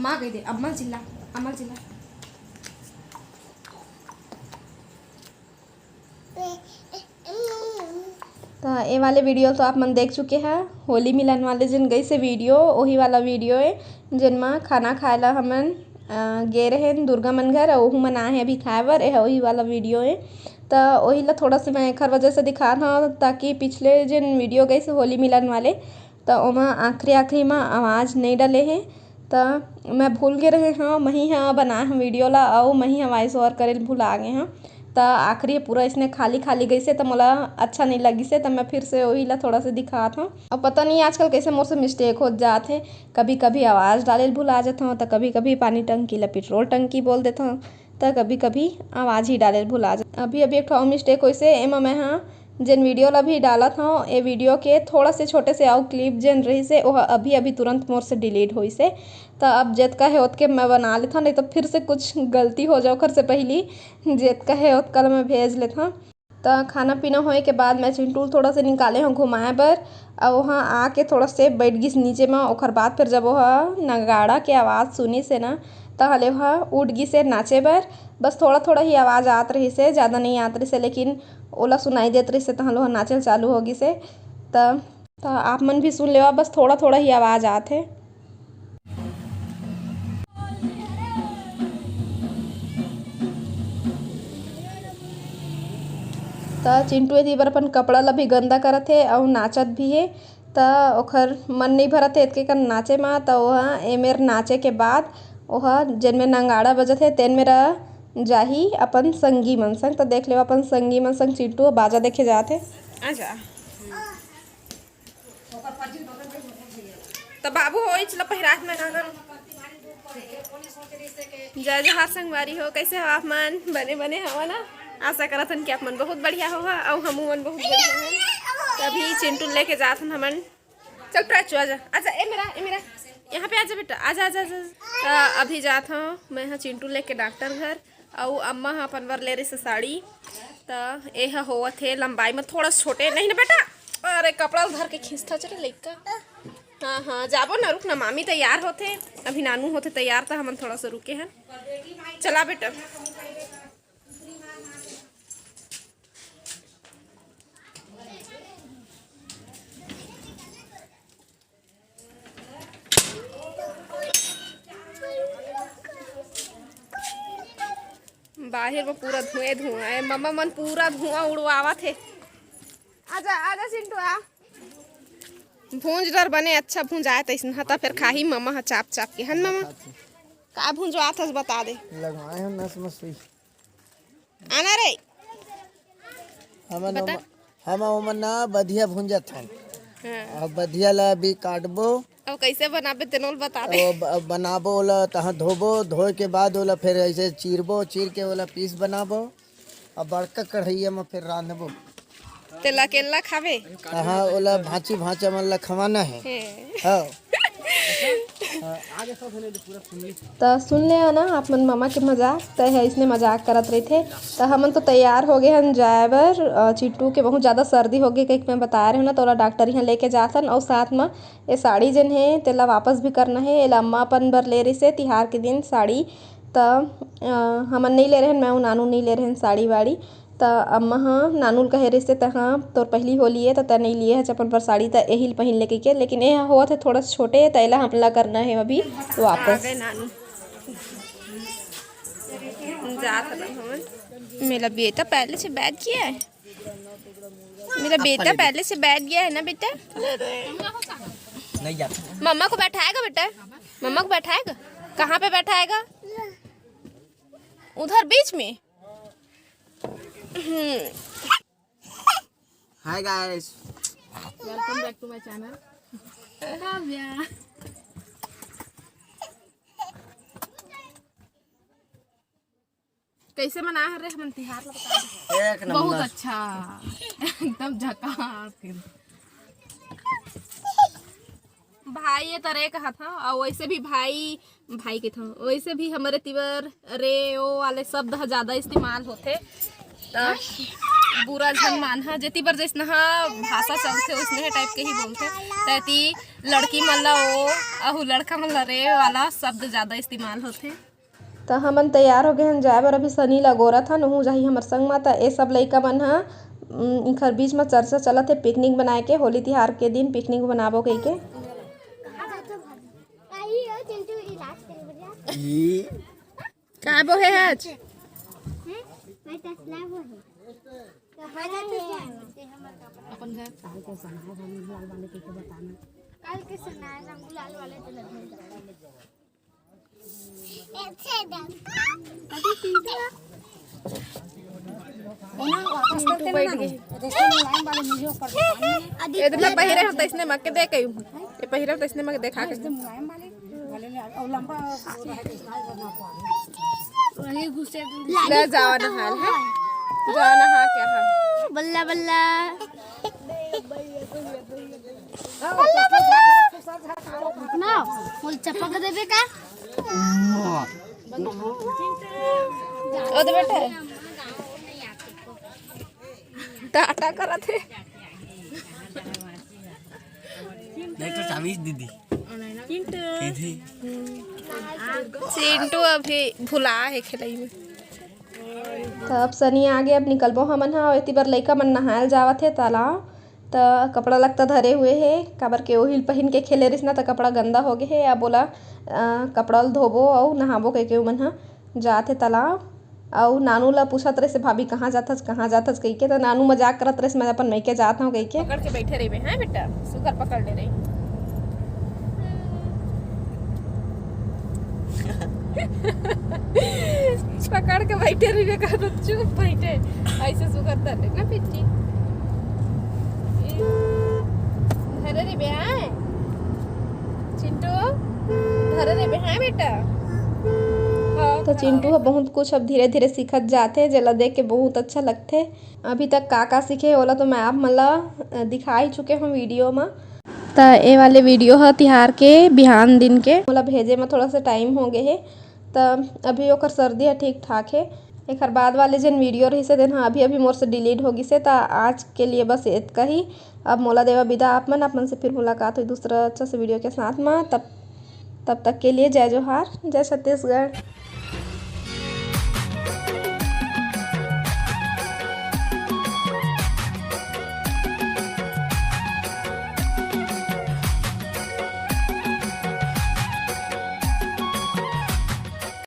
अम्मा कह दे, अम्मा चिल्ला, अम्मा चिल्ला। तो ये वाले वीडियो तो आप मन देख चुके हैं। होली मिलन वाले जिन गई से वीडियो वही वाला वीडियो है जिनमा खाना खाए ला हमन गे रहे दुर्गा मन घर और मन आए हैं अभी खाए बर। यह वही वाला वीडियो है। तो वही ला थोड़ा सा मैं एक वजह से दिखा था ताकि पिछले जिन वीडियो गई से होली मिलन वाले तो ओमा आखिरी में आवाज़ नहीं डले हैं। तो मैं भूल गए रहे हाँ मही हाँ बनाए हम वीडियो ला और मही हाँ वॉइस ओवर करे भूला गए हाँ। तो आखिरी पूरा इसने खाली खाली गई से तो मोला अच्छा नहीं लगी से तो मैं फिर से वही ला थोड़ा सा दिखा था। अब पता नहीं आजकल कैसे मोर से मिस्टेक हो जाते हैं, कभी कभी आवाज़ डाले भूला जाता हूँ तो कभी कभी पानी टंकी ला पेट्रोल टंकी बोल देता हूँ तो कभी कभी आवाज़ ही डाले भूला जाता। अभी अभी एक ठो मिस्टेक वैसे एम मैं हाँ जिन वीडियो ला भी डाला था ये वीडियो के थोड़ा से छोटे से आउ क्लिप जिन रही से वह अभी अभी तुरंत मोर से डिलीट हुई से। तो अब जेतका है उतके मैं बना लेता नहीं तो फिर से कुछ गलती हो जाओ कर से पहली जेतका है उतका मैं भेज लेता। तो खाना पीना होए के बाद मैं चिंटू थोड़ा से निकाले हूँ घुमाए बर और वहाँ आके थोड़ा से बैठ गई नीचे में। ओकर बाद फिर जब वह नगाड़ा के आवाज़ सुनी से ना तहले वह उठ गई से नाचे बर। बस थोड़ा थोड़ा ही आवाज़ आत रही से, ज़्यादा नहीं आत रही से, लेकिन ओला सुनाई देत रही से तहल वह नाचल चालू हो गई से। तो आप मन भी सुन लेवा, बस थोड़ा थोड़ा ही आवाज़ आत है। तो चिंटू एदी बर अपन कपड़ा ला भी गंदा करत है और नाचत भी है। तो ओखर मन नहीं भरत है इतके कर नाचे में। तो वह एमेर नाचे के बाद वह जिन में नंगाड़ा बजत है तेन मेरा जाही अपन संगी मन संग। तो देख ले अपन संगी मन संग चिंटू बाजा देखे जाते। अच्छा तो बाबू हो चलो पहिरात में का जय जहाँ संगवारी हो, कैसे हो आप मन? बने बने हवा ना। आशा करत हन कि आप मन बहुत बढ़िया होगा और हमू मन बहुत बढ़िया हैं। तभी चिंटू लेके जात हन हमन। चल ट्राचू आजा आजा, ए मेरा यहाँ पे आजा बेटा, आजा आजा आजा। अभी जात हूँ मैं हाँ चिंटू लेके डॉक्टर घर और अम्मा हाँ अपन बर ले रही से साड़ी। तो यह होवत है लंबाई में थोड़ा छोटे नहीं ना बेटा, अरे कपड़ा धर के खींचता चले लइका। हाँ हाँ जाबो ना, रुक ना, मामी तैयार होते अभी नानू होते तैयार था, हमन थोड़ा सा रुके हैं। चला बेटा बाहर में पूरा धुआं है, मम्मा मन पूरा धुआं उड़वावा थे। आजा आजा चिंटू आ। भूंज डर बने अच्छा भूंज आए तैसन हता फिर खाही मम्मा हा चाप चाप के हन। मम्मा का भूंजवा था बता दे। लगाए हैं नस मसुई आना रे हम ओमन ना बधिया भूंजत हन। हाँ। अब बधिया ला भी काटबो अब कैसे बनाबे तेनोल बता दे। बनाबो ओला तहाँ धोबो, धोए के बाद ओला फिर ऐसे चीरबो, चीर के ओला पीस बनाबो और बड़का कढ़ैया में फिर रांधबो। तेला केला खावे हाँ ओला भांची भांचा मन ला खवाना है। हाँ तो सुन ले ना आप मन मामा के मजाक तो है इसने मजाक करत रहे थे। तो हमन तो तैयार हो गए हम जाए बर। चिट्टू के बहुत ज़्यादा सर्दी हो गई कहीं मैं बता रहे हूँ ना, तो ओला डॉक्टर यहाँ लेके जाथन और साथ में ये साड़ी जन है तेला वापस भी करना है। एला अम्मा अपन बर ले रही से तिहार के दिन साड़ी। तो हमन नहीं ले रहे मैं नानू नहीं ले रहे साड़ी वाड़ी। तो अम्मा हाँ नानूल कहे रही से हाँ तोर पहली होली है तो नहीं लिए है चपन पर साड़ी तो यही पहन लेके के, लेकिन ये हुआ थे थोड़ा छोटे तैला हमला करना है अभी वापस। नानू मेरा बेटा पहले से बैठ गया है, मेरा बेटा पहले से बैठ गया है ना बेटा। नहीं जाता। मम्मा को बैठाएगा बेटा, मम्मा को बैठाएगा? कहाँ पे बैठाएगा? उधर बीच में। Hi guys, welcome back to my channel. Kavya कैसे मना रहे हम तिहार एक नंबर बहुत अच्छा एकदम झकास। भाई ये तरह कहा था और वैसे भी भाई के था, वैसे भी हमारे तिवर रे ओ वाले शब्द ज़्यादा इस्तेमाल होते। बुरा झन मानहा जेती बर जैसना भाषा चलथे उसने टाइप के ही बोलथे तैती लड़की मन ला ओ अहू लड़का मन ला रे वाला शब्द ज़्यादा इस्तेमाल होथे। तो हमन तैयार हो गए हन जाए बर अभी सनी ला गोरत हन ओहू जाही हमर संग म। त ए सब लइका मन ह इखर बीच में चर्चा चलत हे पिकनिक बनाए के होली तिहार के दिन पिकनिक बनाबो कई के। का बो है आज अपन घर कल के सुनाए रंग गुलाल वाले तो इधर पहिरे हम तइसने मक के देख ये पहिरे तइसने मक देखा के वही घुसे ले जाओ ना हाल है जाओ ना हां क्या है बल्ला बल्ला ना बोल चपक देबे का ओ दे बेटा टाटा करत है नहीं तो चाबी दीदी चिंटू अभी भुला है खेलई में। तब सनी आगे अब निकलबो हमन हा एती बर लइका मन नहायल जावत हे तालाब त कपड़ा लगता धरे हुए हे काबर के ओहिल पहन के खेले रिस ना त कपड़ा गंदा हो गए हे अब बोला कपड़ा धोबो और नहाबो कह के मन हा जाथे तालाब। और नानू ला पूछत रहे से भाभी कहाँ जाथस कह के तो नानू मजाक करत रहे मैं अपन मैके जात हूँ कह के पकड़ के बैठे रही हैं बेटा सुगर पकड़ ले रही पकड़ के बैठे रही कर चुप बैठे ऐसे सुगर तर ना पिट्टी धरे रे बेहा चिंटू धरे रे बेहा बेटा। तो चिंटू बहुत कुछ अब धीरे धीरे सीखत जाते जेला देख के बहुत अच्छा लगते। अभी तक का सीखे ओला तो मैं आप मन ला दिखा ही चुके हूँ वीडियो में। तो ये वाले वीडियो है तिहार के बिहान दिन के मोला भेजे में थोड़ा सा टाइम हो गए है तो अभी ओकर सर्दी है ठीक ठाक है। एक बाद वाले जन वीडियो रही से दिन अभी मोर से डिलीट हो गई से। तो आज के लिए बस इतना ही। अब मोला देवा विदा आप मन से फिर मुलाकात हुई दूसरा अच्छा से वीडियो के साथ में। तब तक के लिए जय जोहार जय छत्तीसगढ़।